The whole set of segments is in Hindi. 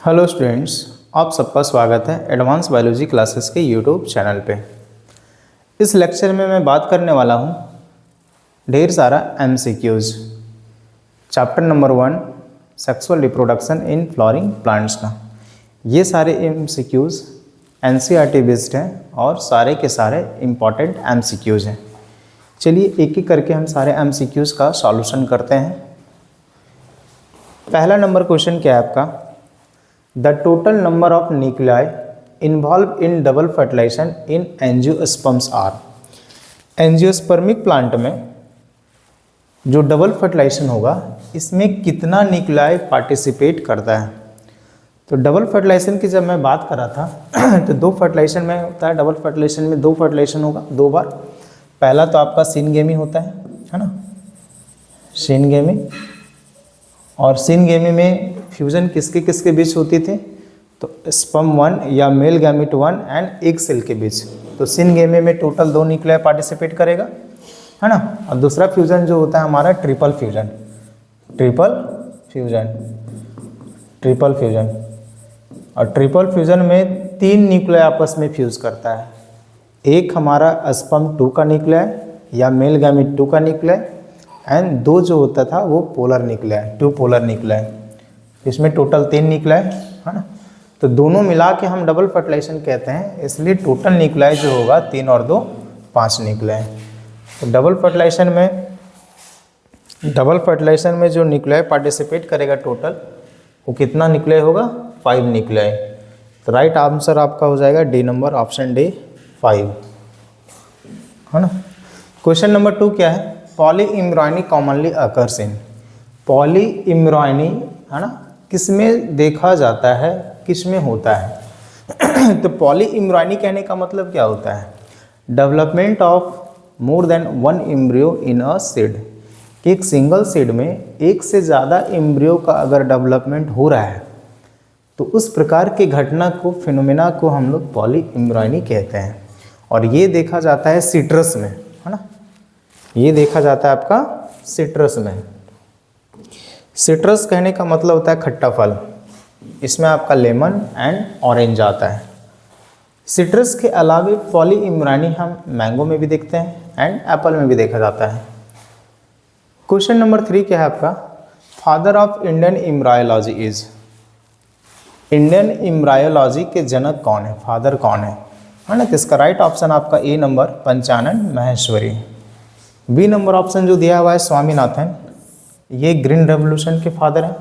हेलो स्टूडेंट्स, आप सबका स्वागत है एडवांस बायोलॉजी क्लासेस के यूट्यूब चैनल पे। इस लेक्चर में मैं बात करने वाला हूँ ढेर सारा MCQs chapter number 1 sexual reproduction in flowering plants का। ये सारे एमसीक्यूज एनसीईआरटी बेस्ड हैं और सारे के सारे इम्पॉर्टेंट एमसीक्यूज हैं। चलिए एक एक करके हम सारे एमसीक्यूज का सॉल्यूशन करते हैं। पहला नंबर क्वेश्चन क्या है आपका? The total number of nuclei involved in double fertilization in angiosperms are। Angiospermic plant में जो डबल फर्टिलाइजेशन होगा इसमें कितना न्यूक्लियाई पार्टिसिपेट करता है? तो डबल फर्टिलाइजेशन की जब मैं बात कर रहा था तो दो फर्टिलाइजेशन में होता है। डबल फर्टिलाइजेशन में दो फर्टिलाइजेशन होगा दो बार। पहला तो आपका सिनगेमी होता है ना, सिनगेमी। और सिनगेमी में फ्यूजन किसके किसके बीच होती थी? तो स्पर्म 1 या male gamete 1 and egg cell के बीच। तो सिनगेमी में टोटल 2 न्यूक्लियाई पार्टिसिपेट करेगा, है ना। और दूसरा फ्यूजन जो होता है हमारा ट्रिपल फ्यूजन। और ट्रिपल फ्यूजन में 3 न्यूक्लियाई आपस में फ्यूज करता है। एक हमारा स्पर्म 2 का न्यूक्लियाई या मेल गैमेट 2 का न्यूक्लियाई एंड 2 जो होता था वो पोलर न्यूक्लियाई, 2 पोलर न्यूक्लियाई। इसमें टोटल 3 न्यूक्लियाई, है ना। तो दोनों मिला के हम डबल फर्टिलाइजेशन कहते हैं, इसलिए टोटल न्यूक्लियाई जो होगा 3 और 2 5 न्यूक्लियाई। तो डबल फर्टिलाइजेशन में जो न्यूक्लियाई पार्टिसिपेट करेगा टोटल वो कितना न्यूक्लियाई होगा? 5 न्यूक्लियाई। तो राइट आंसर आपका हो जाएगा डी नंबर, ऑप्शन डी 5, है ना। क्वेश्चन नंबर 2 क्या है? पॉलीइम्ब्रॉयनी कॉमनली अकर्स इन। पॉलीइम्ब्रॉयनी, है ना, किसमें देखा जाता है, किसमें होता है? तो पॉलीइम्ब्रॉयनी कहने का मतलब क्या होता है? Development of more than 1 embryo in a seed. एक सिंगल सीड में एक से ज़्यादा एम्ब्रियो का अगर डेवलपमेंट हो रहा है तो उस प्रकार की घटना को, फिनोमेना को हम लोग पॉलीइम्ब्रॉयनी कहते हैं। और ये देखा जाता है सिट्रस में, है ना। ये देखा जाता है आपका सिट्रस में। सिट्रस कहने का मतलब होता है खट्टा फल। इसमें आपका लेमन एंड ऑरेंज आता है। सिट्रस के अलावे पॉलीइम्ब्रॉयनी हम मैंगो में भी देखते हैं एंड एप्पल में भी देखा जाता है। क्वेश्चन नंबर 3 क्या है आपका? Father of Indian embryology is. Indian embryology के जनक कौन है, फादर कौन है ना। तो इसका राइट ऑप्शन आपका A number Panchanan Maheshwari. B number option जो दिया हुआ है स्वामीनाथन, ये ग्रीन रेवोल्यूशन के फादर हैं।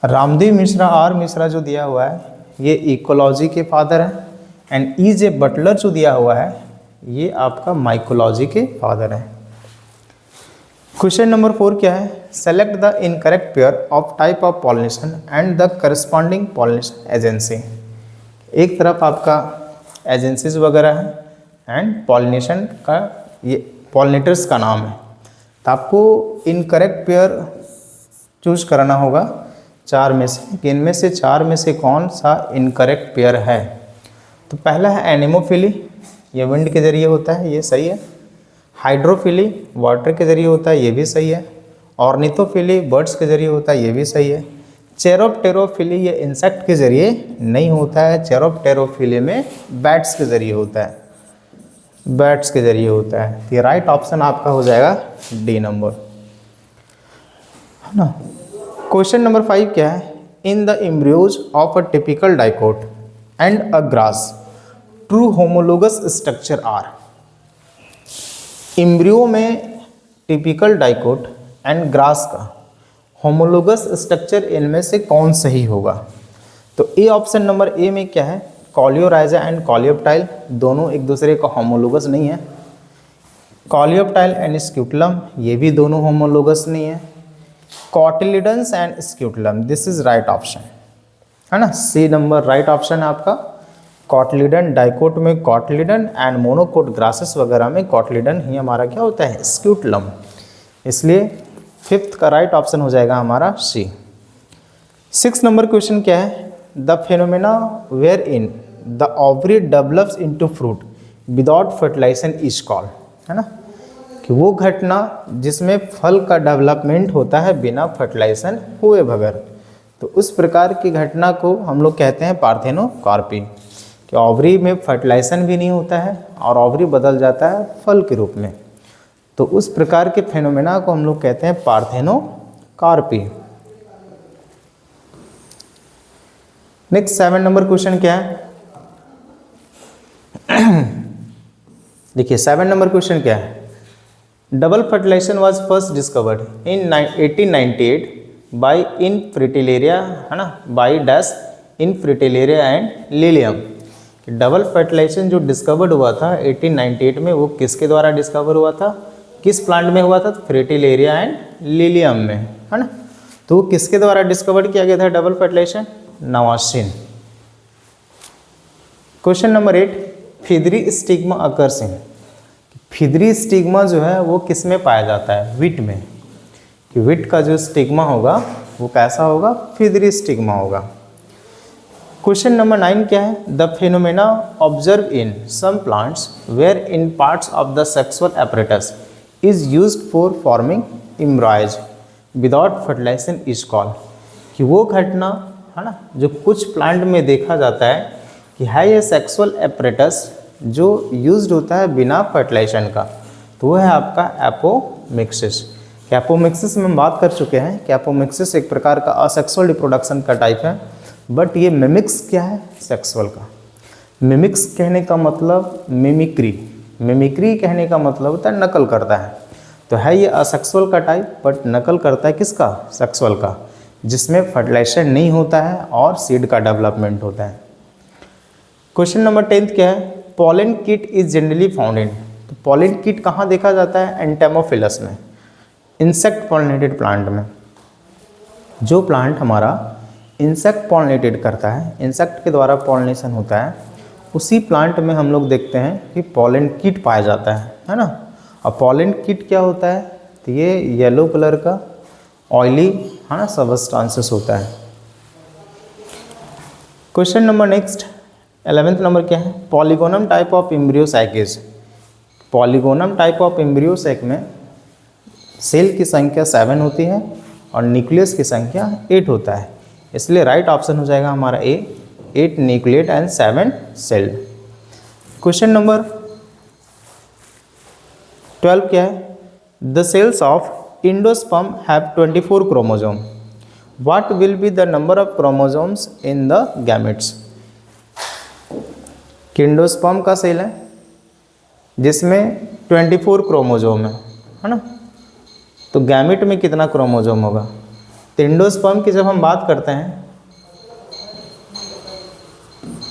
रामदेव मिश्रा, आर मिश्रा जो दिया हुआ है ये इकोलॉजी के फादर हैं। एंड ई जे बटलर जो दिया हुआ है ये आपका माइकोलॉजी के फादर हैं। क्वेश्चन नंबर 4 क्या है? Select the incorrect pair of type of pollination and the corresponding pollination agency. एक तरफ आपका एजेंसीज वगैरह है एंड पॉलिनेशन का, ये पॉलिनेटर्स का नाम है। तो आपको इनकरेक्ट पेयर चूज करना होगा 4 में से कि इनमें से 4 में से कौन सा इनकरेक्ट पेयर है। तो पहला है एनेमोफिली, ये विंड के जरिए होता है, ये सही है। हाइड्रोफिली वाटर के जरिए होता है, ये भी सही है। ऑर्निथोफिली बर्ड्स के जरिए होता है, ये भी सही है। चेरोप्टेरोफिली ये इंसेक्ट के जरिए नहीं होता है, चेरोप्टेरोफिली में बैट्स के जरिए होता है, बैट्स के जरिए होता है। तो ये राइट ऑप्शन आपका हो जाएगा डी नंबर, है ना। क्वेश्चन नंबर 5 क्या है? In the embryos of a typical dicot and a grass true homologous structure are. Embryo में टिपिकल डाइकोट एंड ग्रास का होमोलोगस स्ट्रक्चर इनमें से कौन सही होगा? तो ए ऑप्शन नंबर ए में क्या है? कॉलियोराइजा एंड कॉलियोप्टाइल दोनों एक दूसरे का होमोलोगस नहीं है। कॉलियोप्टाइल एंड स्क्यूटलम ये भी दोनों होमोलोगस नहीं है। Cotyledons and scutellum, this is right option, है ना। सी नंबर राइट ऑप्शन है आपका। कॉटिलिडन डाइकोट में कॉटिलिडन एंड मोनोकोट ग्रासेस वगैरह में कॉटिलिडन ही हमारा क्या होता है? स्क्यूटलम। इसलिए 5th का राइट ऑप्शन हो जाएगा हमारा सी। 6 नंबर क्वेश्चन क्या है? The phenomena where in the ovary develops into fruit without fertilisation is called, है ना। कि वो घटना जिसमें फल का डेवलपमेंट होता है बिना फर्टिलाइजेशन हुए बगैर, तो उस प्रकार की घटना को हम लोग कहते हैं पार्थेनोकार्पी, कि ओवरी में फर्टिलाइजेशन भी नहीं होता है और ओवरी बदल जाता है फल के रूप में। तो उस प्रकार के फेनोमेना को हम लोग कहते हैं पार्थेनोकार्पी। नेक्स्ट 7 नंबर क्वेश्चन क्या है? देखिए 7 नंबर क्वेश्चन क्या है? Double fertilization was first discovered in 1898 by in Fritillaria, है ना, by dash in Fritillaria and Lilium. Double fertilization जो डिस्कवर्ड हुआ था 1898 में, वो किसके द्वारा डिस्कवर हुआ था, किस प्लांट में हुआ था? फ्रिटिलेरिया एंड लिलियम में, है ना। तो वो किसके द्वारा डिस्कवर किया गया था double fertilization? Nawaschin. Question number 8, feathery stigma occurs in. Feathery stigma जो है वो किस में पाया जाता है? विट में। कि विट का जो स्टिग्मा होगा वो कैसा होगा? फिदरी स्टिग्मा होगा। क्वेश्चन नंबर 9 क्या है? The phenomena observe in some plants where in parts of the sexual apparatus is used for forming embryos without fertilisation is called. कि वो घटना, है ना, जो कुछ प्लांट में देखा जाता है कि है ये सेक्सुअल एपरेटस जो यूज्ड होता है बिना फर्टिलाइजेशन का, तो वो है आपका एपोमिक्सिस। एपोमिक्सिस में हम बात कर चुके हैं कि एपोमिक्सिस एक प्रकार का असेक्सुअल रिप्रोडक्शन का टाइप है, बट ये मिमिक्स क्या है? सेक्सुअल का। मिमिक्स कहने का मतलब मिमिक्री, मिमिक्री कहने का मतलब होता है नकल करता है। तो है ये असेक्सुअल का टाइप, बट नकल करता है किसका? सेक्सुअल का, जिसमें फर्टिलाइजेशन नहीं होता है और सीड का डेवलपमेंट होता है। क्वेश्चन नंबर 10 क्या है? Pollen kit is generally found in. तो पॉलन किट कहाँ देखा जाता है? एंटेमोफिलस में, इंसेक्ट पॉलिनेटेड प्लांट में। जो प्लांट हमारा इंसेक्ट पॉलिनेटेड करता है, इंसेक्ट के द्वारा पॉलिनेशन होता है, उसी प्लांट में हम लोग देखते हैं कि पॉलन किट पाया जाता है ना। और पॉलन किट क्या होता है? तो ये येलो कलर का ऑयली, है ना, सबस्टांसेस होता है। Question number next 11th number क्या है? Polygonum type of embryo sac is. Polygonum type of embryo sac में सेल की संख्या 7 होती है और न्यूक्लियस की संख्या 8 होता है, इसलिए राइट ऑप्शन हो जाएगा हमारा A, 8 nucleate and 7 cell. Question number 12 क्या है? The cells of endosperm have 24 chromosome. What will be the number of chromosomes in the gametes? Endosperm का सेल है जिसमें 24 क्रोमोसोम है ना। तो गैमेट में कितना क्रोमोसोम होगा? तो इंडोस्पर्म की जब हम बात करते हैं,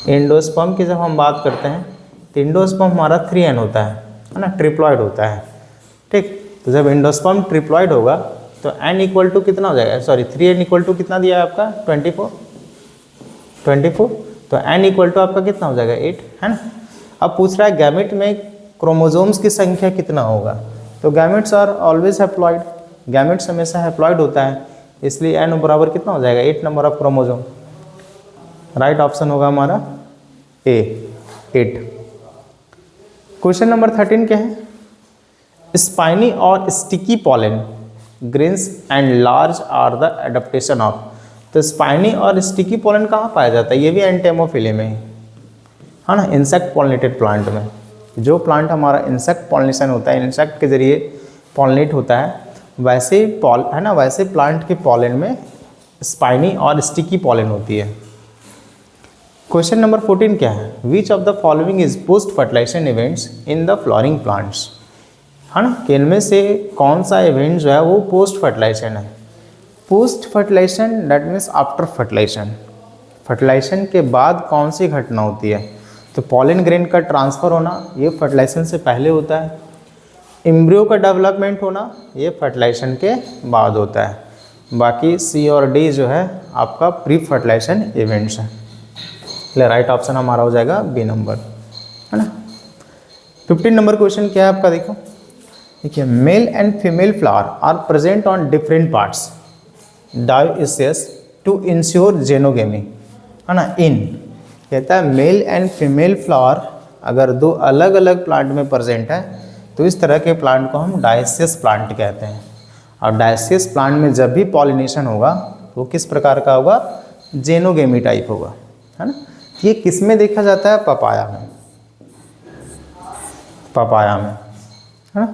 इंडोस्पर्म की जब हम बात करते हैं तो इंडोस्पर्म हमारा 3n होता है ना, ट्रिप्लॉइड होता है, ठीक। तो जब इंडोस्पर्म ट्रिप्लॉइड होगा तो n इक्वल टू कितना हो जाएगा? सॉरी 3n इक्वल टू कितना दिया है आपका? 24। तो n इक्वल टू आपका कितना हो जाएगा? 8, है ना। अब पूछ रहा है गैमेट में क्रोमोसोम्स की संख्या कितना होगा? तो gametes are always haploid, gametes हमेशा हैप्लॉइड होता है, इसलिए n बराबर कितना हो जाएगा? 8 number of chromosome. Right option होगा हमारा ए, 8। क्वेश्चन नंबर 13 क्या है? स्पाइनी और sticky pollen grains and large are the adaptation of. तो स्पाइनी और स्टिकी पॉलन कहाँ पाया जाता है? ये भी एंटेमोफिली में ही, है ना, इंसेक्ट पॉलिनेटेड प्लांट में। जो प्लांट हमारा इंसेक्ट पॉलिनेशन होता है, इंसेक्ट के जरिए पॉलिनेट होता है, वैसे है ना, वैसे प्लांट के पॉलन में स्पाइनी और स्टिकी पॉलन होती है। क्वेश्चन नंबर 14 क्या है? Which of the following is post fertilisation events in the flowering plants, है ना। कि इनमें से कौन सा इवेंट जो है वो पोस्ट फर्टिलाइजेशन है? Post fertilisation that means after fertilisation, fertilisation के बाद कौन सी घटना होती है? तो पॉलन ग्रेन का ट्रांसफ़र होना ये फर्टिलाइजेशन से पहले होता है, एम्ब्रियो का डेवलपमेंट होना ये फर्टिलाइजेशन के बाद होता है, बाकी सी और डी जो है आपका प्री फर्टिलाइजेशन इवेंट्स हैं। इसलिए राइट ऑप्शन हमारा हो जाएगा बी नंबर, है ना। 15 नंबर क्वेश्चन क्या है आपका? देखो, देखिए, male and female flower are present on different parts dioecious to ensure xenogamy, है ना। इन कहता है मेल एंड फीमेल फ्लावर अगर दो अलग अलग प्लांट में प्रेजेंट है तो इस तरह के प्लांट को हम डायोइसियस प्लांट कहते हैं। और डायोइसियस प्लांट में जब भी पॉलिनेशन होगा वो किस प्रकार का होगा, जेनोगेमी टाइप होगा, है ना। ये किस में देखा जाता है, पपाया में, पपाया में, है ना।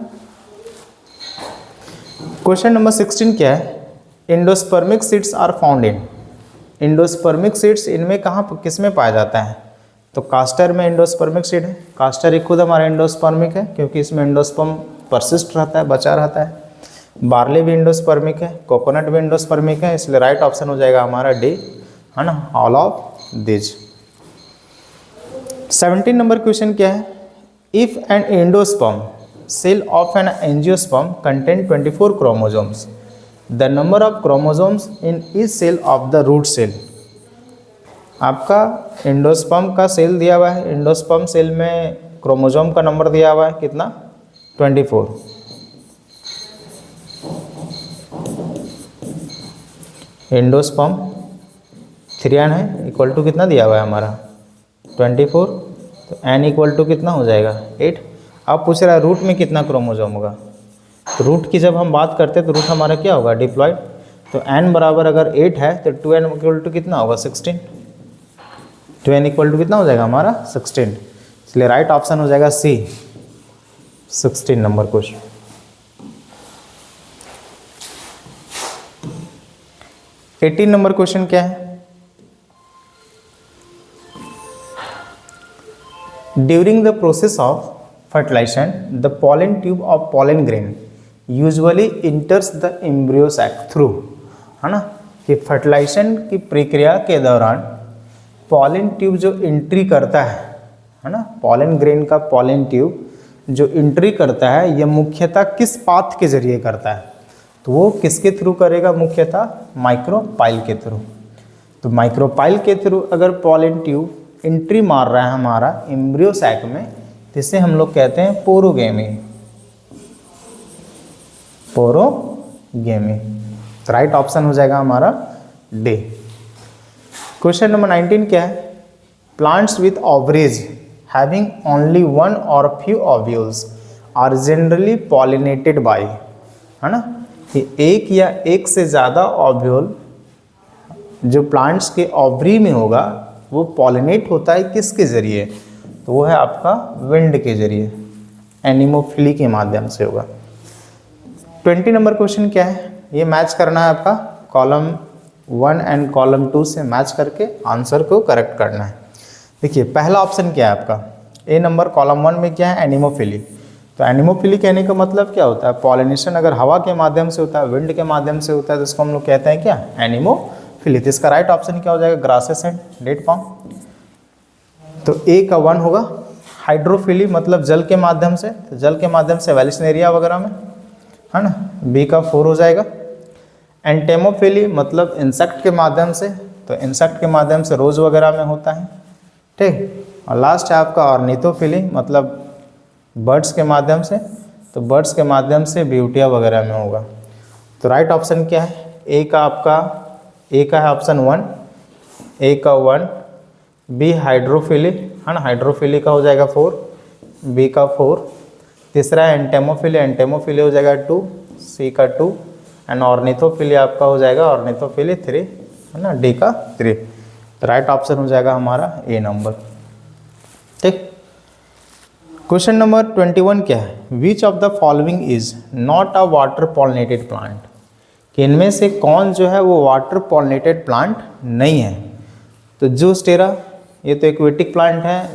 क्वेश्चन नंबर 16 क्या है, endospermic seeds are found in, endospermic seeds इनमें कहाँ किस में पाया जाता है, तो कास्टर में एंडोस्पर्मिक सीड है। कास्टर एक खुद हमारा एंडोस्पर्मिक है क्योंकि इसमें एंडोस्पर्म परसिस्ट रहता है, बचा रहता है। बार्ली भी एंडोस्पर्मिक है, कोकोनट भी एंडोस्पर्मिक है, इसलिए राइट ऑप्शन हो जाएगा हमारा डी, है ना, all of this. 17 number question क्या है, if an endosperm cell of an angiosperm contain 24 chromosomes, the number of chromosomes in each cell of the root cell. आपका एंडोस्पर्म का सेल दिया हुआ है, एंडोस्पर्म सेल में क्रोमोसोम का नंबर दिया हुआ है कितना, 24। एंडोस्पर्म 3n है, इक्वल टू कितना दिया हुआ है हमारा 24, तो n इक्वल टू कितना हो जाएगा 8। अब पूछ रहा है रूट में कितना क्रोमोसोम होगा, तो रूट की जब हम बात करते हैं तो रूट हमारा क्या होगा, डिप्लॉयड, तो n बराबर अगर 8 है तो 2n इक्वल टू कितना होगा 16, 2n इक्वल टू कितना हो जाएगा हमारा 16, इसलिए राइट ऑप्शन हो जाएगा C, 16 number question. Eighteen number question क्या है, during the process of fertilisation the pollen tube of pollen grain usually enters the embryo sac through, है ना, कि फर्टिलाइजेशन की प्रक्रिया के दौरान पॉलन ट्यूब जो एंट्री करता है ना, पॉलन ग्रेन का पॉलन ट्यूब जो एंट्री करता है यह मुख्यतः किस पाथ के जरिए करता है, तो वो किसके थ्रू करेगा, मुख्यतः माइक्रोपाइल के थ्रू। तो माइक्रोपाइल के थ्रू अगर पॉलन ट्यूब एंट्री मार रहा है हमारा एम्ब्रियो सैक में, तो इसे हम लोग कहते हैं पोरोगेमी, पोरोगेमी। तो राइट ऑप्शन हो जाएगा हमारा डी। क्वेश्चन नंबर 19 क्या है, plants with ovaries having only one और few ovules are generally pollinated by, है ना, कि एक या एक से ज़्यादा ओव्यूल जो प्लांट्स के ओवरी में होगा वो पॉलिनेट होता है किसके ज़रिए, तो वो है आपका विंड के जरिए, एनिमोफिली के माध्यम से होगा। 20 नंबर क्वेश्चन क्या है, ये मैच करना है आपका कॉलम 1 एंड कॉलम 2 से मैच करके आंसर को करेक्ट करना है। देखिए पहला ऑप्शन क्या है आपका, ए नंबर कॉलम 1 में क्या है, एनिमोफिली। तो एनिमोफिली कहने का मतलब क्या होता है, पॉलिनेशन अगर हवा के माध्यम से होता है, विंड के माध्यम से होता है, तो इसको हम लोग कहते हैं क्या, एनिमोफिली। तो इसका राइट ऑप्शन क्या हो जाएगा, ग्रासेस एंड डेट पाम। तो ए का 1 होगा। हाइड्रोफिली मतलब जल के माध्यम से, तो जल के माध्यम से वेलिस्नेरिया वगैरह में, है ना, बी का 4 हो जाएगा। एंटेमोफिली मतलब इंसेक्ट के माध्यम से, तो इंसेक्ट के माध्यम से रोज वगैरह में होता है, ठीक। और लास्ट है आपका ऑर्निथोफिली मतलब बर्ड्स के माध्यम से, तो बर्ड्स के माध्यम से ब्यूटिया वगैरह में होगा। तो राइट ऑप्शन क्या है, ए का आपका, ए का है ऑप्शन 1, ए का 1, बी हाइड्रोफिली, है ना, हाइड्रोफिली का हो जाएगा 4, बी का 4। तीसरा है एंटेमोफिली, एंटेमोफिली हो जाएगा 2, सी का 2, एंड ऑर्निथोफिली आपका हो जाएगा ऑर्निथोफिली 3, है ना, डी का 3। तो राइट ऑप्शन हो जाएगा हमारा ए नंबर, ठीक। क्वेश्चन नंबर 21 क्या है, which of the following is not a water pollinated plant, कि इनमें से कौन जो है वो वाटर पॉलिनेटेड प्लांट नहीं है। तो जूस्टेरा ये तो एक्वेटिक प्लांट है,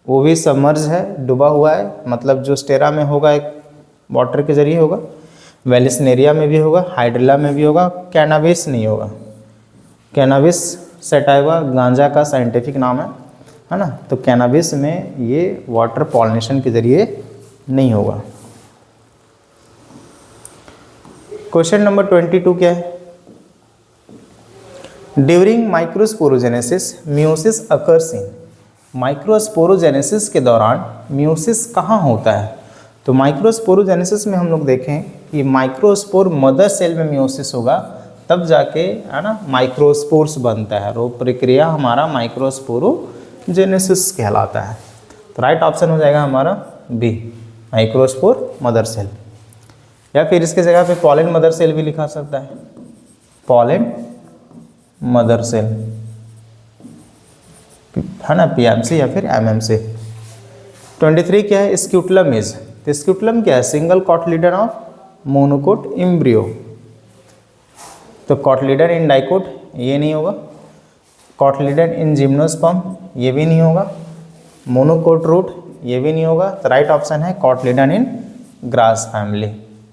वो भी सबमर्ज है, डूबा हुआ है, मतलब जूस्टेरा में होगा एक वाटर के जरिए होगा, वेलिस्नेरिया में भी होगा, हाइड्रिला में भी होगा, कैनाबिस नहीं होगा। कैनाबिस सेटाइवा गांजा का साइंटिफिक नाम है ना, तो कैनाबिस में ये वाटर पॉलिनेशन के जरिए नहीं होगा। क्वेश्चन नंबर 22 क्या है, during microsporogenesis meiosis occurs in, microsporogenesis के दौरान म्यूसिस कहाँ होता है। तो माइक्रोस्पोरोजेनेसिस में हम लोग देखें कि माइक्रोस्पोर मदर सेल में म्यूसिस होगा, तब जाके, है ना, माइक्रोस्पोर्स बनता है। रोग प्रक्रिया हमारा माइक्रोस्पोरोजेनेसिस कहलाता है। तो राइट ऑप्शन हो जाएगा हमारा बी, माइक्रोस्पोर मदर सेल, या फिर इसके जगह पे पॉलन मदर सेल भी लिखा सकता है, पॉलन मदर सेल, है ना, पीएमसी या फिर एमएमसी। 23 क्या है, स्क्यूटलम इज, तो स्क्यूटलम क्या है, single cotyledon of monocot embryo. तो कॉटलीडन इन डाइकोट ये नहीं होगा, कॉटलीडन इन जिम्नोस्पर्म ये भी नहीं होगा, मोनोकोट रूट ये भी नहीं होगा। तो राइट ऑप्शन है कॉटलीडन इन ग्रास फैमिली।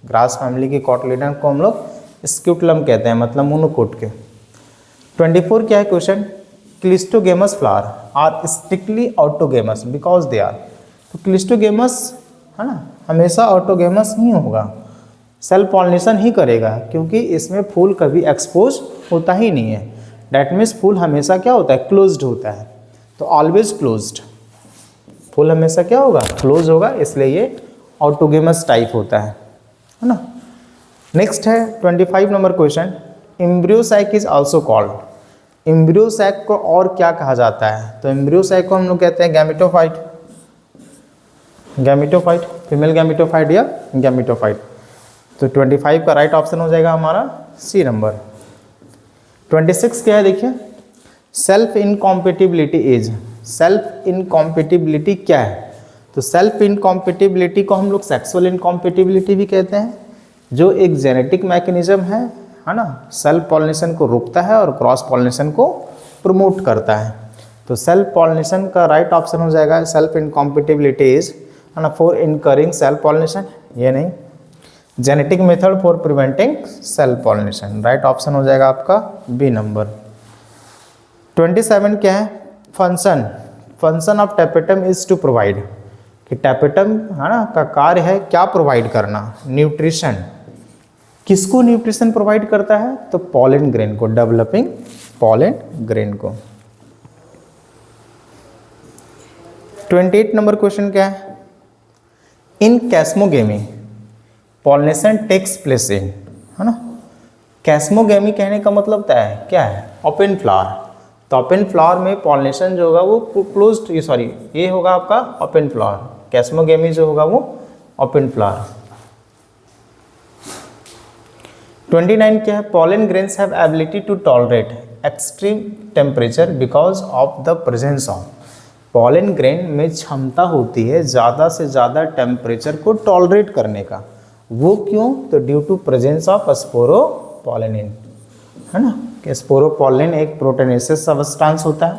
ग्रास फैमिली की कॉटलीडन को हम लोग स्क्यूटलम कहते हैं, मतलब मोनोकोट के। 24 क्या है question, cleistogamous flower are strictly autogamous because they are. तो क्लिस्टोगेमस है ना, हमेशा ऑटोगेमस नहीं होगा, सेल्फ पॉलिनेशन ही करेगा, क्योंकि इसमें फूल कभी एक्सपोज होता ही नहीं है। डैट मीन्स फूल हमेशा क्या होता है, क्लोज्ड होता है। तो ऑलवेज क्लोज्ड, फूल हमेशा क्या होगा, क्लोज होगा, इसलिए ये ऑटोगेमस टाइप होता है ना। नेक्स्ट है 25 number question, embryo sac is also called. Embryo sac को और क्या कहा जाता है, तो एम्ब्रियो सैक को हम लोग कहते हैं गैमेटोफाइट, गैमेटोफाइट, फीमेल गैमेटोफाइट या गैमेटोफाइट। तो 25 का राइट ऑप्शन हो जाएगा हमारा सी नंबर। 26 क्या है देखिए, self incompatibility is, self incompatibility क्या है, तो सेल्फ इनकॉम्पेटिबिलिटी को हम लोग सेक्सुअल इनकॉम्पेटिबिलिटी भी कहते हैं, जो एक जेनेटिक मैकेनिज्म है ना, सेल्फ पॉलिनेशन को रोकता है और क्रॉस पॉलिनेशन को प्रमोट करता है। तो सेल्फ पॉलिनेशन का राइट ऑप्शन हो जाएगा सेल्फ इनकॉम्पेटिबिलिटी इज, है ना, फॉर इनकरिंग सेल्फ पॉलिनेशन, ये नहीं, genetic method for preventing self pollination, right option हो जाएगा आपका बी नंबर। 27 क्या है, function, function of tapetum is to provide, कि टैपेटम है ना का कार्य है क्या प्रोवाइड करना, न्यूट्रिशन। किसको न्यूट्रिशन प्रोवाइड करता है, तो पॉलन ग्रेन को, डेवलपिंग पॉलन ग्रेन को। 28 नंबर क्वेश्चन क्या है, इन कैस्मोगेमी पॉलिनेशन टेक्स प्लेस इन, है ना। कैस्मोगेमी कहने का मतलब क्या है, ओपन फ्लावर। तो ओपन फ्लावर में पॉलिनेशन जो होगा वो क्लोज्ड, ये सॉरी ये होगा आपका ओपन फ्लावर, कैस्मोगेमी जो होगा वो ओपन फ्लावर। 29 क्या है, pollen grains have ability to tolerate extreme temperature because of the presence of, pollen grain में क्षमता होती है ज़्यादा से ज़्यादा टेम्परेचर को टॉलरेट करने का, वो क्यों, तो due to presence of sporopollenin, है ना, कि स्पोरोपोलिन एक प्रोटीनेसियस सब्सटेंस होता है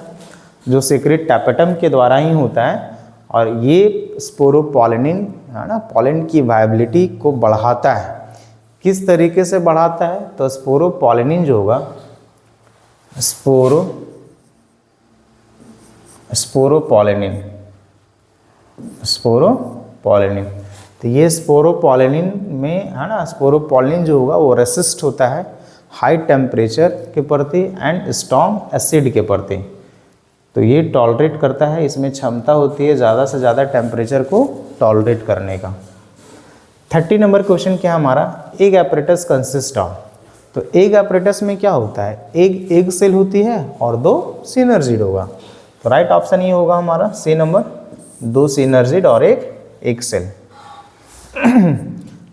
जो सीक्रेट टैपेटम के द्वारा ही होता है, और ये स्पोरोपोलिन है ना पॉलन की वायबिलिटी को बढ़ाता है। किस तरीके से बढ़ाता है, तो स्पोरोपोलिन जो होगा, स्पोरोपोलिन, तो ये स्पोरोपोलिन में है ना, स्पोरोपोलिन जो होगा वो रेसिस्ट होता है हाई टेम्परेचर के प्रति एंड स्ट्रॉन्ग एसिड के प्रति, तो ये टॉलरेट करता है, इसमें क्षमता होती है ज़्यादा से ज़्यादा टेम्परेचर को टॉलरेट करने का। 30 नंबर क्वेश्चन क्या हमारा, एग एपरेटस कंसिस्ट ऑफ, तो एग एपरेटस में क्या होता है, एग सेल होती है और 2 सिनर्जिड होगा, तो राइट ऑप्शन ये होगा हमारा सी नंबर, 2 सिनर्जिड और एक एग सेल।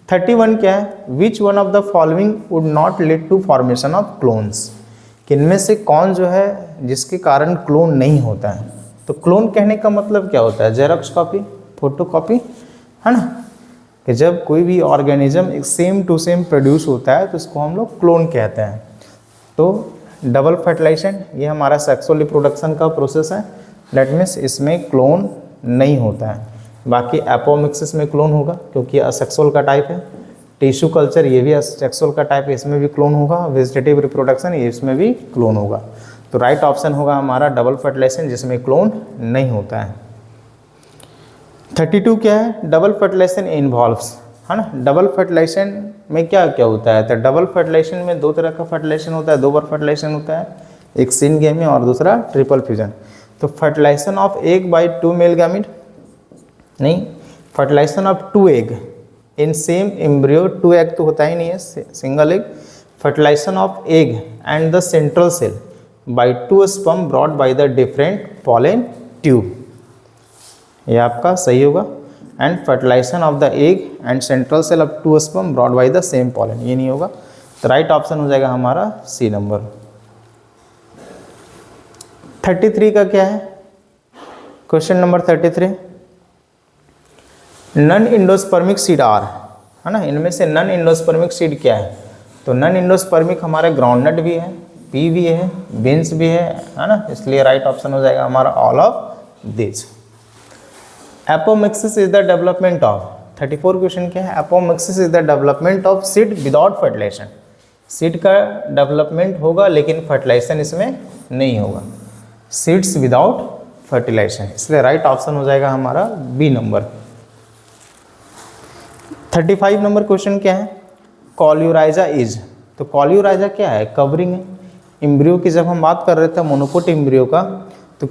31 क्या है, which one of the following would not lead to formation of clones, किनमें से कौन जो है जिसके कारण क्लोन नहीं होता है। तो क्लोन कहने का मतलब क्या होता है, जेरॉक्स कॉपी, फोटोकॉपी, है ना, कि जब कोई भी ऑर्गेनिज्म एक सेम टू सेम प्रोड्यूस होता है तो इसको हम लोग क्लोन कहते हैं। तो डबल फर्टिलाइजेशन ये हमारा सेक्सुअल रिप्रोडक्शन का प्रोसेस है, दैट मीन्स इसमें क्लोन नहीं होता है। बाकी एपोमिक्सिस में क्लोन होगा क्योंकि असेक्सुअल का टाइप है, टिश्यू कल्चर ये भी असेक्सुअल का टाइप है, इसमें भी क्लोन होगा, वेजिटेटिव रिप्रोडक्शन ये इसमें भी क्लोन होगा। तो राइट ऑप्शन होगा हमारा डबल फर्टिलाइजेशन जिसमें क्लोन नहीं होता है। 32 क्या है, डबल फर्टिलाइजेशन इन्वॉल्व्स, है ना, डबल फर्टिलाइजेशन में क्या क्या होता है, तो डबल फर्टिलाइजेशन में 2 तरह का फर्टिलाइजेशन होता है, 2 बार फर्टिलाइजेशन होता है, एक सिनगेमी और दूसरा ट्रिपल फ्यूजन। तो fertilization of egg by 2 male gamete नहीं, fertilization of 2 egg in same embryo, 2 egg तो होता ही नहीं है, single egg, fertilization of egg and the central cell by 2 sperm brought by the different pollen tube, ये आपका सही होगा। And fertilization of the egg and central cell of 2 sperm brought by the same pollen, ये नहीं होगा। तो राइट ऑप्शन हो जाएगा हमारा सी नंबर। 33 का क्या है? Question number 33, none endospermic seed are, है ना, इनमें से नन इंडोस्पर्मिक सीड क्या है? तो नन इंडोस्पर्मिक हमारा ग्राउंडनट भी है, पी भी है, बीन्स भी है ना, इसलिए राइट ऑप्शन हो जाएगा हमारा all of this. Apomixis is the development of, 34 question क्या है? Apomixis is the development of seed without fertilization. Seed का डेवलपमेंट होगा लेकिन फर्टिलाइजेशन इसमें नहीं होगा, सीड्स विदाउट फर्टिलाइजेशन, इसलिए राइट ऑप्शन हो जाएगा हमारा बी नंबर। 35 नंबर क्वेश्चन क्या है? कॉल्यूराइजा इज, तो कॉल्यूराइजा क्या है? कवरिंग है। इम्ब्रियो की जब हम बात कर रहे थे मोनोकोट इम्ब्रियो का, तो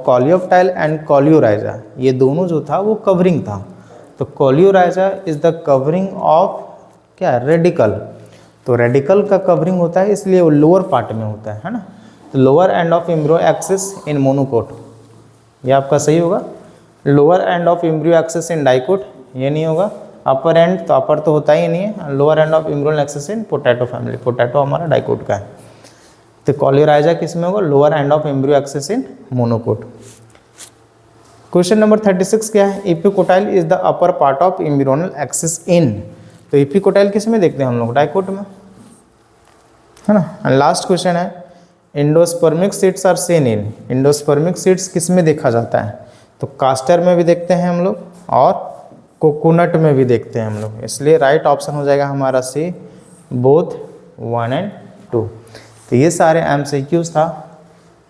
कॉलियोप्टाइल एंड कॉल्यूराइजा ये दोनों जो था वो कवरिंग था। तो कॉल्यूराइजा इज द कवरिंग ऑफ क्या है? रेडिकल। तो रेडिकल का कवरिंग होता है इसलिए वो लोअर पार्ट में होता है ना। तो lower end of embryo axis in monocot, ये आपका सही होगा। Lower end of embryo axis in dicot, ये नहीं होगा। अपर एंड, तो अपर तो होता ही नहीं है। Lower end of embryonal axis in potato family, potato हमारा डाइकोट का है। तो कॉल्यूराइजा किस में होगा? Lower end of embryo axis in monocot. Question number 36 क्या है? Epicotyl is the upper part of embryonal axis इन, तो एपिकोटाइल किस में देखते हैं हम लोग? डाइकोट में, है ना। लास्ट क्वेश्चन है, endospermic seeds are seen in, endospermic seeds किस में देखा जाता है? तो कास्टर में भी देखते हैं हम लोग और कोकोनट में भी देखते हैं हम लोग, इसलिए राइट ऑप्शन हो जाएगा हमारा सी, बोथ 1 एंड 2। तो ये सारे MCQs था,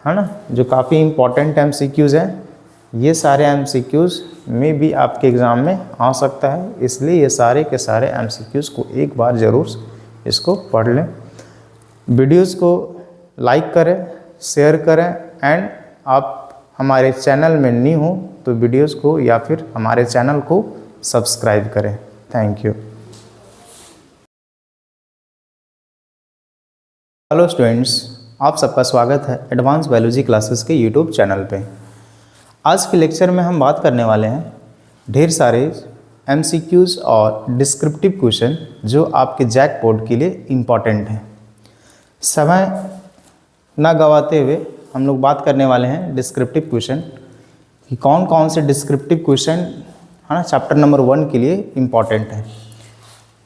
है ना, जो काफ़ी इंपॉर्टेंट MCQs हैं। ये सारे MCQs में भी आपके एग्ज़ाम में आ सकता है, इसलिए ये सारे के सारे MCQs को एक बार ज़रूर इसको पढ़ लें। वीडियोस को लाइक करें, शेयर करें, एंड आप हमारे चैनल में न्यू हो तो वीडियोस को या फिर हमारे चैनल को सब्सक्राइब करें। Thank you. हेलो स्टूडेंट्स, आप सबका स्वागत है एडवांस बायोलॉजी क्लासेस के यूट्यूब चैनल पे। आज के लेक्चर में हम बात करने वाले हैं ढेर सारे MCQs और डिस्क्रिप्टिव क्वेश्चन जो आपके जैक बोर्ड के लिए इम्पॉर्टेंट हैं। समय ना गवाते हुए हम लोग बात करने वाले हैं डिस्क्रिप्टिव क्वेश्चन कि कौन कौन से डिस्क्रिप्टिव क्वेश्चन, है ना, चैप्टर नंबर 1 के लिए इम्पॉर्टेंट है।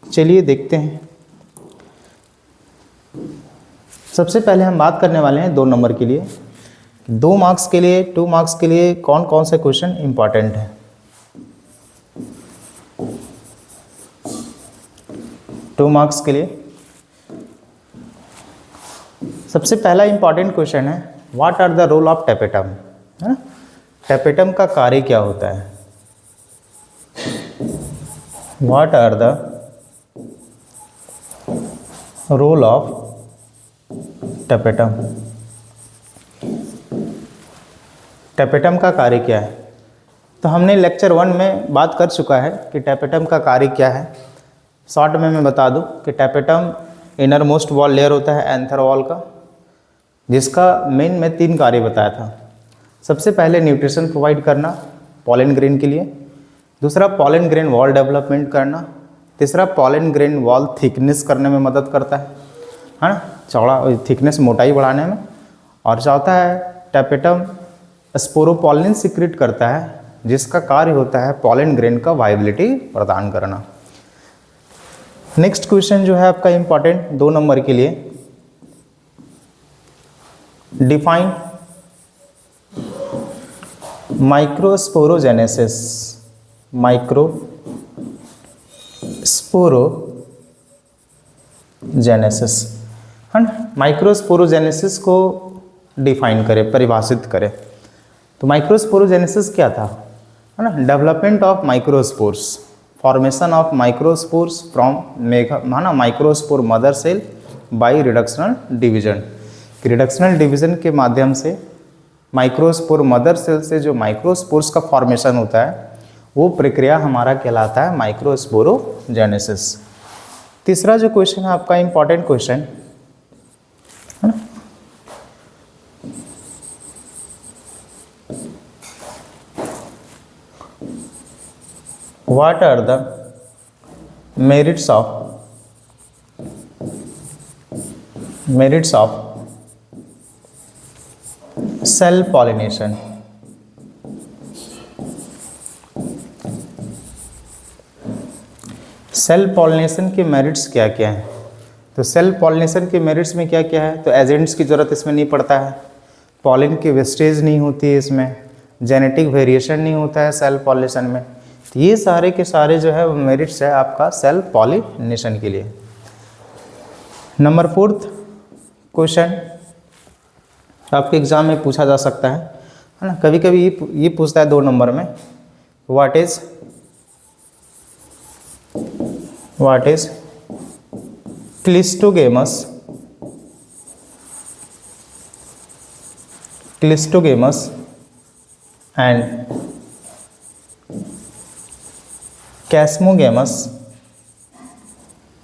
चलिए देखते हैं। सबसे पहले हम बात करने वाले हैं 2 नंबर के लिए, 2 मार्क्स के लिए, 2 मार्क्स के लिए कौन कौन से क्वेश्चन इम्पॉर्टेंट है। 2 मार्क्स के लिए सबसे पहला इम्पॉर्टेंट क्वेश्चन है, what are the role of tapetum, है ना। टेपेटम का कार्य क्या होता है? What are the role of tapetum, tapetum का कार्य क्या है? तो हमने लेक्चर 1 में बात कर चुका है कि टेपेटम का कार्य क्या है। शॉर्ट में मैं बता दूं कि tapetum inner most wall layer होता है एंथर वॉल का, जिसका मेन में 3 कार्य बताया था। सबसे पहले न्यूट्रिशन प्रोवाइड करना पॉलन ग्रेन के लिए, दूसरा पॉलन ग्रेन वॉल डेवलपमेंट करना, तीसरा पॉलन ग्रेन वॉल थिकनेस करने में मदद करता है ना, चौड़ा थिकनेस मोटाई बढ़ाने में, और चौथा है टेपेटम स्पोरोपॉलिन सिक्रेट करता है जिसका कार्य होता है पॉलन ग्रेन का वाइबिलिटी प्रदान करना। नेक्स्ट क्वेश्चन जो है आपका इंपॉर्टेंट 2 नंबर के लिए, डिफाइन माइक्रोस्पोरोजेनेसिस, माइक्रोस्पोरोजेनेसिस, है ना। माइक्रोस्पोरोजेनेसिस को डिफाइन करें, परिभाषित करें। तो माइक्रोस्पोरोजेनेसिस क्या था, है ना, development of microspores, formation of microspores from microspore mother cell by reductional division. Reductional division के माध्यम से माइक्रोस्पोर मदर सेल से जो माइक्रोस्पोर्स का फॉर्मेशन होता है वो प्रक्रिया हमारा कहलाता है माइक्रोस्पोरोजेनेसिस। तीसरा जो क्वेश्चन है आपका इंपॉर्टेंट क्वेश्चन, है ना, what are the merits of self pollination. Self pollination के मेरिट्स क्या क्या हैं? तो सेल पॉलिनेशन के मेरिट्स में क्या क्या है? तो एजेंट्स की ज़रूरत इसमें नहीं पड़ता है, पॉलिन की वेस्टेज नहीं होती है इसमें, जेनेटिक वेरिएशन नहीं होता है सेल पॉलिनेशन में। तो ये सारे के सारे जो है मेरिट्स है आपका सेल पॉलिनेशन के लिए। नंबर 4 क्वेश्चन आपके एग्जाम में पूछा जा सकता है ना, कभी कभी ये पूछता है 2 नंबर में, what is cleistogamous and chasmogamous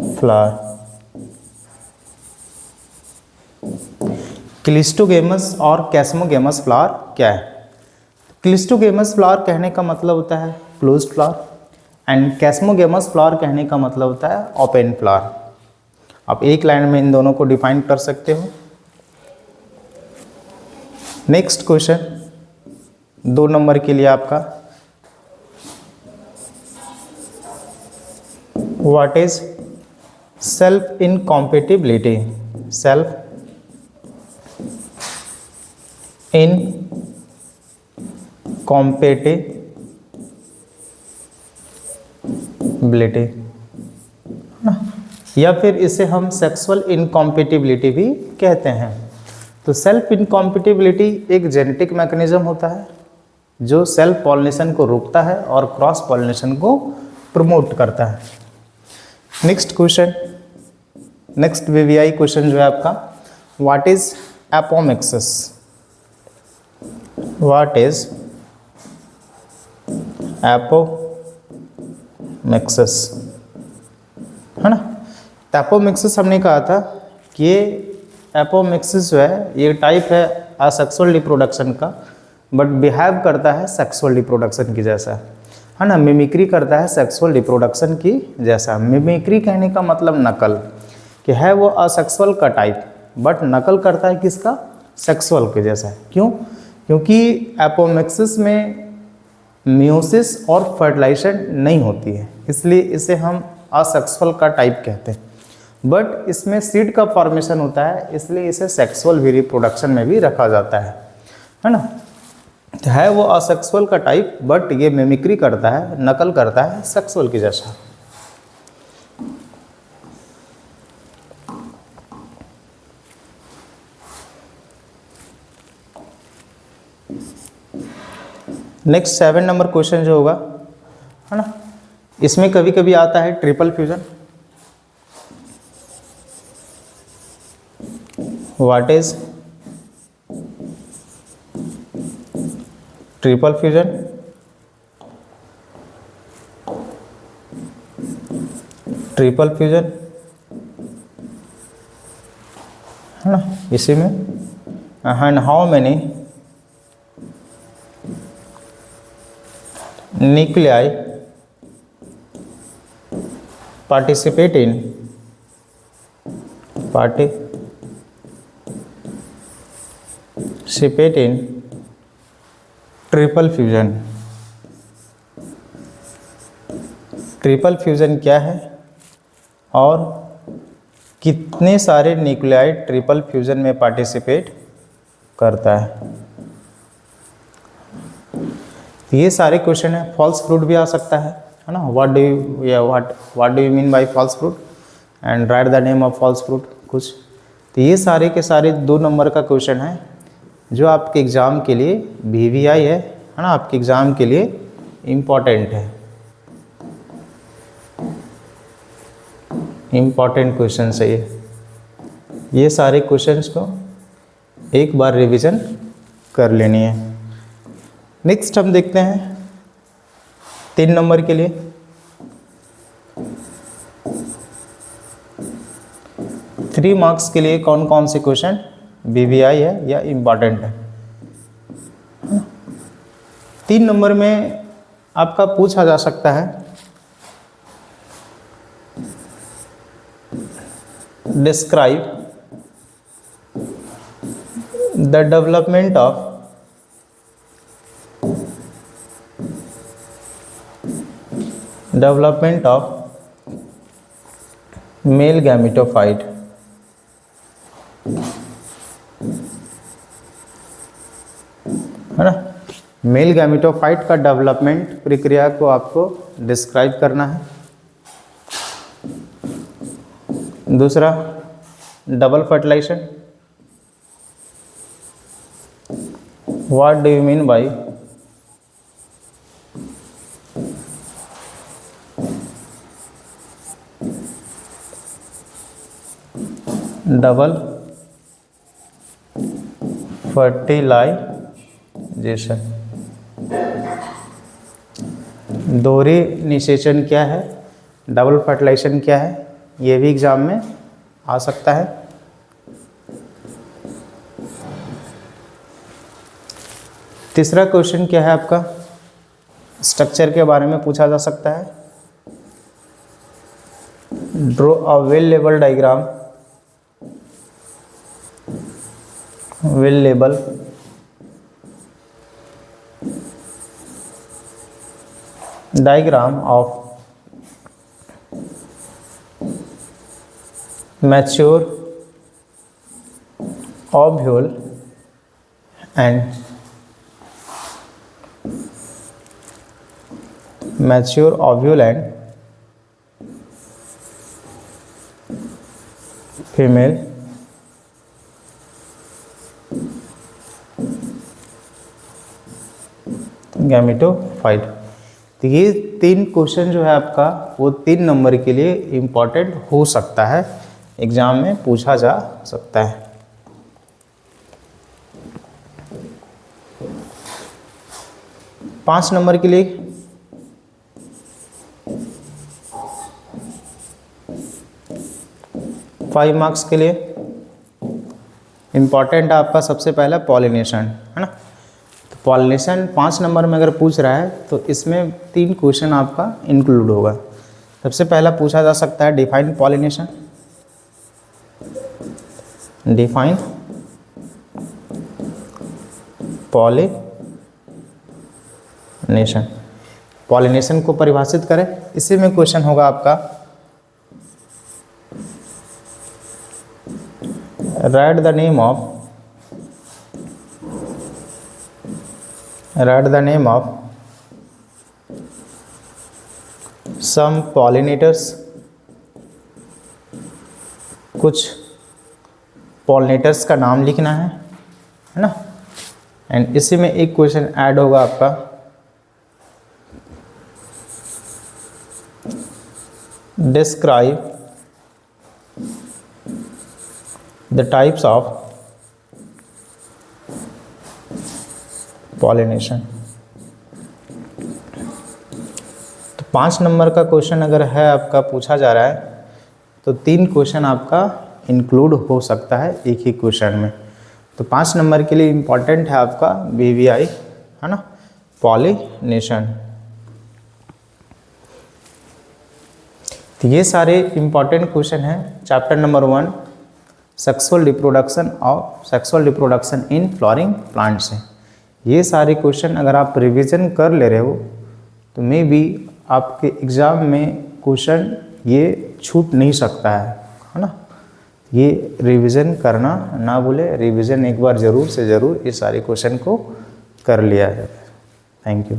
flower. Cleistogamous और कैस्मोगेमस फ्लावर क्या है? क्लिस्टोगेमस फ्लावर कहने का मतलब होता है closed flower and chasmogamous flower कहने का मतलब होता है ओपन फ्लावर। आप एक लाइन में इन दोनों को डिफाइन कर सकते हो। नेक्स्ट क्वेश्चन 2 नंबर के लिए आपका, what is self incompatibility? Self incompatibility, या फिर इसे हम सेक्सुअल इनकॉम्पेटिबिलिटी भी कहते हैं। तो सेल्फ इनकॉम्पेटिबिलिटी एक जेनेटिक मैकेनिज्म होता है जो सेल्फ पॉलिनेशन को रोकता है और क्रॉस पॉलिनेशन को प्रमोट करता है। Next question, next VVI question जो है आपका, what is apomixis? What is apomixis, है ना। एपोमिक्सिस हमने कहा था कि ये एपोमिक्सिस जो है ये टाइप है असेक्सुअल रिप्रोडक्शन का, बट बिहेव करता है सेक्सुअल रिप्रोडक्शन की जैसा, है ना। मिमिक्री करता है सेक्सुअल रिप्रोडक्शन की जैसा। मिमिक्री कहने का मतलब नकल, कि है वो असेक्सुअल का टाइप बट नकल करता है किसका? सेक्सुअल के जैसा। क्यों? क्योंकि एपोमिक्सिस में मियोसिस और फर्टिलाइजेशन नहीं होती है, इसलिए इसे हम असेक्सुअल का टाइप कहते हैं। बट इसमें सीड का फॉर्मेशन होता है, इसलिए इसे सेक्सुअल भी रिप्रोडक्शन में भी रखा जाता है ना। तो है वो असेक्सुअल का टाइप बट ये मिमिक्री करता है, नकल करता है सेक्सुअल की जैसा। नेक्स्ट 7 नंबर क्वेश्चन जो होगा, है ना, इसमें कभी कभी आता है triple fusion. What is triple fusion? Triple fusion, है ना, इसी में and how many nuclei participate in triple fusion. Triple fusion क्या है और कितने सारे न्यूक्लियाई ट्रिपल फ्यूजन में पार्टिसिपेट करता है? ये सारे क्वेश्चन है। फॉल्स फ्रूट भी आ सकता है ना। What do you mean by false fruit and write the name of false fruit कुछ। तो ये सारे के सारे 2 नंबर का क्वेश्चन है जो आपके एग्ज़ाम के लिए वीवीआई है ना, आपके एग्ज़ाम के लिए इम्पॉर्टेंट है। इम्पॉर्टेंट क्वेश्चन है ये सारे क्वेश्चंस को एक बार रिवीजन कर लेनी है। नेक्स्ट हम देखते हैं 3 नंबर के लिए, 3 मार्क्स के लिए कौन कौन से क्वेश्चन वीवीआई है या इम्पॉर्टेंट है। 3 नंबर में आपका पूछा जा सकता है, describe the development of development of male gametophyte, है ना। मेल गैमेटोफाइट का डेवलपमेंट प्रक्रिया को आपको डिस्क्राइब करना है। दूसरा double fertilization, what do you mean by double fertilization? दोहरी निषेचन क्या है, डबल फर्टिलाइजेशन क्या है, ये भी एग्जाम में आ सकता है। तीसरा क्वेश्चन क्या है आपका, स्ट्रक्चर के बारे में पूछा जा सकता है। Draw a well label diagram, well label diagram of mature ovule and mature ovule and female gametophyte. तो ये 3 क्वेश्चन जो है आपका वो 3 नंबर के लिए इम्पॉर्टेंट हो सकता है, एग्जाम में पूछा जा सकता है। पाँच नंबर के लिए 5 मार्क्स के लिए इम्पॉर्टेंट आपका सबसे पहला पॉलिनेशन, है ना। तो पॉलिनेशन 5 नंबर में अगर पूछ रहा है तो इसमें 3 क्वेश्चन आपका इंक्लूड होगा। सबसे पहला पूछा जा सकता है define pollination, define pollination, pollination को परिभाषित करें। इसी में क्वेश्चन होगा आपका write the name of some pollinators, कुछ पॉलिनेटर्स का नाम लिखना है ना। एंड इसी में एक क्वेश्चन ऐड होगा आपका describe the types of pollination. तो 5 नंबर का क्वेश्चन अगर है आपका पूछा जा रहा है तो 3 क्वेश्चन आपका इंक्लूड हो सकता है एक ही क्वेश्चन में। तो 5 नंबर के लिए इम्पॉर्टेंट है आपका BVI, है ना, पॉलिनेशन। तो ये सारे इम्पॉर्टेंट क्वेश्चन हैं chapter number 1 sexual reproduction in flowering plant से। ये सारे क्वेश्चन अगर आप रिवीजन कर ले रहे हो तो मे बी आपके एग्ज़ाम में क्वेश्चन ये छूट नहीं सकता है ना। ये रिवीजन करना ना भूले, रिवीजन एक बार ज़रूर से ज़रूर ये सारे क्वेश्चन को कर लिया जाए। Thank you.